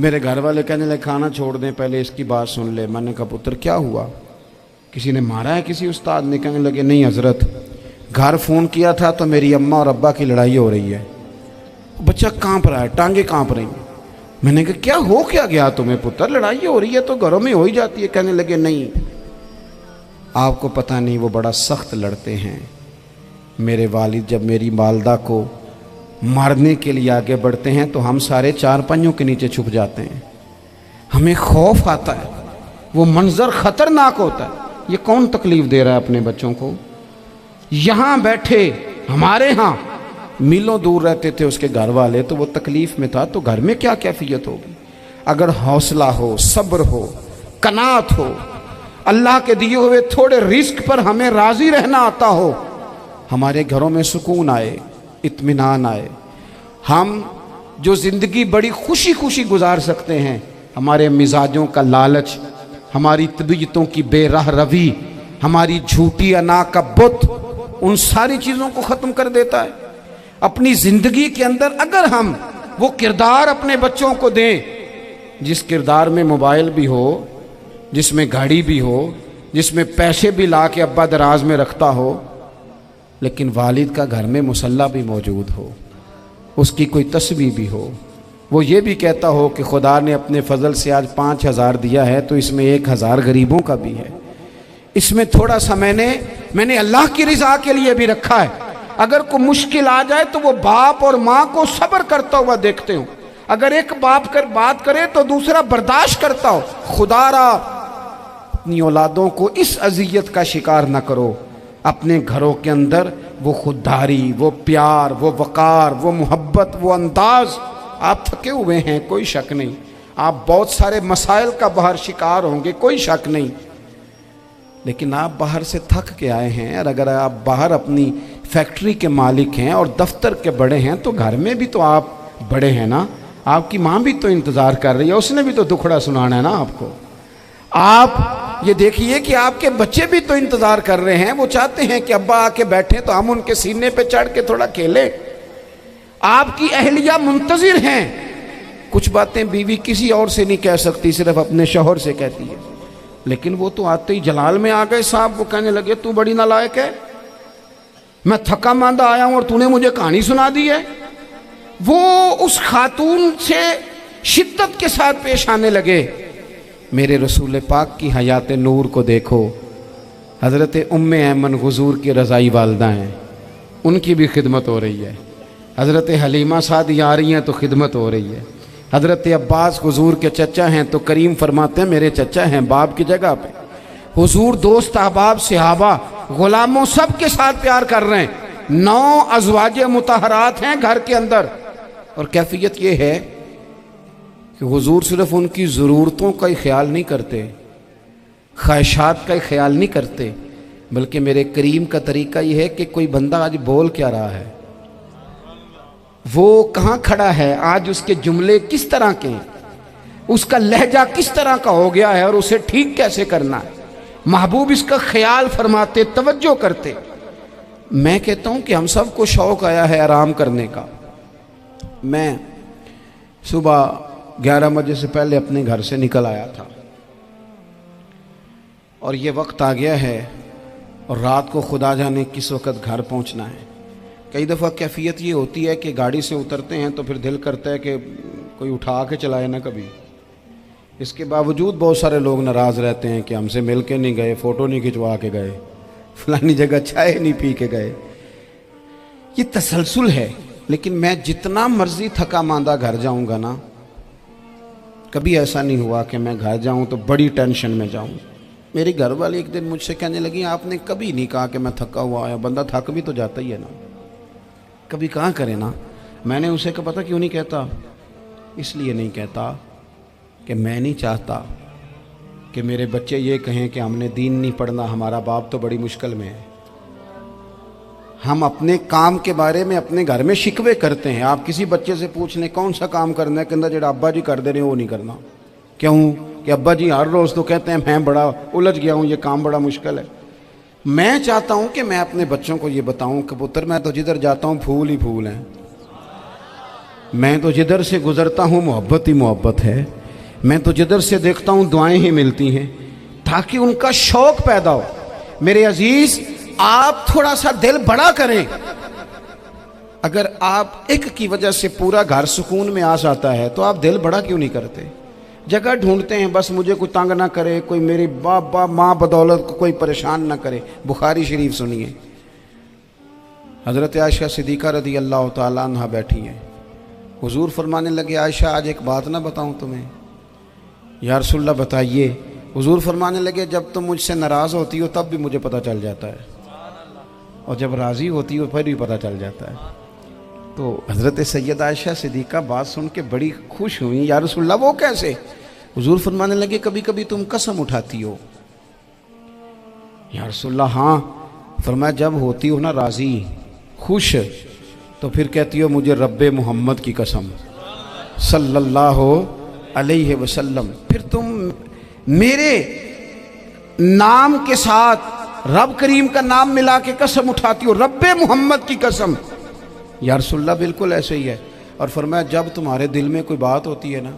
میرے گھر والے کہنے لگے کھانا چھوڑ دیں پہلے اس کی بات سن لے. میں نے کہا پتر کیا ہوا, کسی نے مارا ہے کسی استاد نے؟ کہنے لگے نہیں حضرت, گھر فون کیا تھا تو میری اماں اور ابا کی لڑائی ہو رہی ہے. بچہ کانپ رہا ہے, ٹانگیں کانپ رہی ہیں. میں نے کہا کیا ہو کیا گیا تمہیں پتر, لڑائی ہو رہی ہے تو گھروں میں ہو ہی جاتی ہے. کہنے لگے نہیں آپ کو پتہ نہیں وہ بڑا سخت لڑتے ہیں. میرے والد جب میری والدہ کو مارنے کے لیے آگے بڑھتے ہیں تو ہم سارے چار پنجوں کے نیچے چھپ جاتے ہیں, ہمیں خوف آتا ہے, وہ منظر خطرناک ہوتا ہے. یہ کون تکلیف دے رہا ہے اپنے بچوں کو؟ یہاں بیٹھے ہمارے ہاں میلوں دور رہتے تھے اس کے گھر والے, تو وہ تکلیف میں تھا, تو گھر میں کیا کیفیت ہوگی؟ اگر حوصلہ ہو, صبر ہو, قناعت ہو, اللہ کے دیے ہوئے تھوڑے رزق پر ہمیں راضی رہنا آتا ہو, ہمارے گھروں میں سکون آئے, اطمینان آئے, ہم جو زندگی بڑی خوشی خوشی گزار سکتے ہیں. ہمارے مزاجوں کا لالچ, ہماری طبیعتوں کی بے راہ روی, ہماری جھوٹی انا کا بت, ان ساری چیزوں کو ختم کر دیتا ہے. اپنی زندگی کے اندر اگر ہم وہ کردار اپنے بچوں کو دیں جس کردار میں موبائل بھی ہو, جس میں گاڑی بھی ہو, جس میں پیسے بھی لا کے ابا دراز میں رکھتا ہو, لیکن والد کا گھر میں مصلی بھی موجود ہو, اس کی کوئی تسبیح بھی ہو, وہ یہ بھی کہتا ہو کہ خدا نے اپنے فضل سے آج 5,000 دیا ہے تو اس میں 1,000 غریبوں کا بھی ہے, اس میں تھوڑا سا میں نے اللہ کی رضا کے لیے بھی رکھا ہے. اگر کوئی مشکل آ جائے تو وہ باپ اور ماں کو صبر کرتا ہوا دیکھتے ہوں. اگر ایک باپ کر بات کرے تو دوسرا برداشت کرتا ہو. خدا را اپنی اولادوں کو اس اذیت کا شکار نہ کرو. اپنے گھروں کے اندر وہ خودداری, وہ پیار, وہ وقار, وہ محبت, وہ انداز. آپ تھکے ہوئے ہیں کوئی شک نہیں, آپ بہت سارے مسائل کا باہر شکار ہوں گے کوئی شک نہیں, لیکن آپ باہر سے تھک کے آئے ہیں. اور اگر آپ باہر اپنی فیکٹری کے مالک ہیں اور دفتر کے بڑے ہیں تو گھر میں بھی تو آپ بڑے ہیں نا. آپ کی ماں بھی تو انتظار کر رہی ہے, اس نے بھی تو دکھڑا سنانا ہے نا آپ کو. آپ یہ دیکھیے کہ آپ کے بچے بھی تو انتظار کر رہے ہیں, وہ چاہتے ہیں کہ ابا آ کے بیٹھیں تو ہم ان کے سینے پہ چڑھ کے تھوڑا کھیلیں. آپ کی اہلیہ منتظر ہیں. کچھ باتیں بیوی کسی اور سے نہیں کہہ سکتی, صرف اپنے شوہر سے کہتی ہے, لیکن وہ تو آتے ہی جلال میں آ گئے صاحب. وہ کہنے لگے تو بڑی نالائق ہے, میں تھکا ماندہ آیا ہوں اور تو نے مجھے کہانی سنا دی ہے. وہ اس خاتون سے شدت کے ساتھ پیش آنے لگے. میرے رسول پاک کی حیات نور کو دیکھو, حضرت ام ایمن حضور کی رضائی والدہ ہیں, ان کی بھی خدمت ہو رہی ہے. حضرت حلیمہ سعدیہ آ رہی ہیں تو خدمت ہو رہی ہے. حضرت عباس حضور کے چچا ہیں تو کریم فرماتے ہیں میرے چچا ہیں باپ کی جگہ پہ. حضور دوست احباب صحابہ غلاموں سب کے ساتھ پیار کر رہے ہیں. 9 ازواج مطہرات ہیں گھر کے اندر, اور کیفیت یہ ہے کہ حضور صرف ان کی ضرورتوں کا ہی خیال نہیں کرتے, خواہشات کا ہی خیال نہیں کرتے, بلکہ میرے کریم کا طریقہ یہ ہے کہ کوئی بندہ آج بول کیا رہا ہے, وہ کہاں کھڑا ہے آج, اس کے جملے کس طرح کے ہیں, اس کا لہجہ کس طرح کا ہو گیا ہے اور اسے ٹھیک کیسے کرنا ہے. محبوب اس کا خیال فرماتے, توجہ کرتے. میں کہتا ہوں کہ ہم سب کو شوق آیا ہے آرام کرنے کا. میں صبح 11 بجے سے پہلے اپنے گھر سے نکل آیا تھا اور یہ وقت آ گیا ہے اور رات کو خدا جانے کس وقت گھر پہنچنا ہے. کئی دفعہ کیفیت یہ ہوتی ہے کہ گاڑی سے اترتے ہیں تو پھر دل کرتا ہے کہ کوئی اٹھا کے چلائے نہ کبھی. اس کے باوجود بہت سارے لوگ ناراض رہتے ہیں کہ ہم سے مل کے نہیں گئے, فوٹو نہیں کھنچوا کے گئے, فلانی جگہ چائے نہیں پی کے گئے. یہ تسلسل ہے. لیکن میں جتنا مرضی تھکا ماندہ گھر جاؤں گا نا, کبھی ایسا نہیں ہوا کہ میں گھر جاؤں تو بڑی ٹینشن میں جاؤں. میری گھر والی ایک دن مجھ سے کہنے لگی آپ نے کبھی نہیں کہا کہ میں تھکا ہوا آیا. بندہ تھک بھی تو جاتا ہی ہے نا, کبھی کہاں کرے نا. میں نے اسے کہا پتہ کیوں نہیں کہتا, اس لیے نہیں کہتا کہ میں نہیں چاہتا کہ میرے بچے یہ کہیں کہ ہم نے دین نہیں پڑھنا, ہمارا باپ تو بڑی مشکل میں ہے. ہم اپنے کام کے بارے میں اپنے گھر میں شکوے کرتے ہیں. آپ کسی بچے سے پوچھ لیں کون سا کام کرنا ہے, کہ اندر جڑا ابا جی کر دے رہے ہیں وہ نہیں کرنا. کیوں کہ ابا جی ہر روز تو کہتے ہیں میں بڑا الجھ گیا ہوں, یہ کام بڑا مشکل ہے. میں چاہتا ہوں کہ میں اپنے بچوں کو یہ بتاؤں کہ پتر میں تو جدھر جاتا ہوں پھول ہی پھول ہیں. میں تو جدھر سے گزرتا ہوں محبت ہی محبت ہے، میں تو جدھر سے دیکھتا ہوں دعائیں ہی ملتی ہیں، تاکہ ان کا شوق پیدا ہو۔ میرے عزیز، آپ تھوڑا سا دل بڑا کریں۔ اگر آپ ایک کی وجہ سے پورا گھر سکون میں آ جاتا ہے تو آپ دل بڑا کیوں نہیں کرتے؟ جگہ ڈھونڈتے ہیں بس مجھے کوئی تنگ نہ کرے، کوئی میری باپ ماں بدولت کو کوئی پریشان نہ کرے۔ بخاری شریف سنیے، حضرت عائشہ صدیقہ رضی اللہ تعالیٰ عنہ بیٹھی ہیں، حضور فرمانے لگے عائشہ آج ایک بات نہ بتاؤں تمہیں؟ یا رسول اللہ بتائیے۔ حضور فرمانے لگے جب تم مجھ سے ناراض ہوتی ہو تب بھی مجھے پتہ چل جاتا ہے، اور جب راضی ہوتی ہو پھر بھی پتہ چل جاتا ہے۔ تو حضرت سیدہ عائشہ صدیقہ بات سن کے بڑی خوش ہوئیں، یا رسول اللہ وہ کیسے؟ حضور فرمانے لگے کبھی کبھی تم قسم اٹھاتی ہو۔ یا رسول اللہ ہاں۔ فرمایا جب ہوتی ہو نا راضی، خوش، تو پھر کہتی ہو مجھے رب محمد کی قسم صلی اللہ علیہ وسلم، پھر تم میرے نام کے ساتھ رب کریم کا نام ملا کے قسم اٹھاتی ہو، رب محمد کی قسم۔ یا رسول اللہ بالکل ایسے ہی ہے۔ اور فرمایا جب تمہارے دل میں کوئی بات ہوتی ہے نا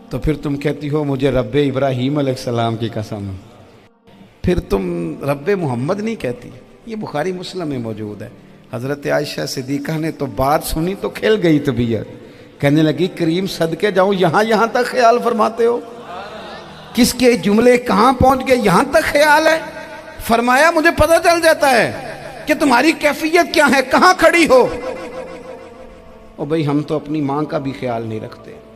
تو پھر تم کہتی ہو مجھے رب ابراہیم علیہ السلام کی قسم، پھر تم رب محمد نہیں کہتی۔ یہ بخاری مسلم میں موجود ہے۔ حضرت عائشہ صدیقہ نے تو بات سنی تو کھل گئی طبیعت، کہنے لگی کریم صدقے جاؤں، یہاں تک خیال فرماتے ہو؟ کس کے جملے کہاں پہنچ گئے، یہاں تک خیال ہے؟ فرمایا مجھے پتہ چل جاتا ہے کہ تمہاری کیفیت کیا ہے، کہاں کھڑی ہو۔ او بھئی ہم تو اپنی ماں کا بھی خیال نہیں رکھتے۔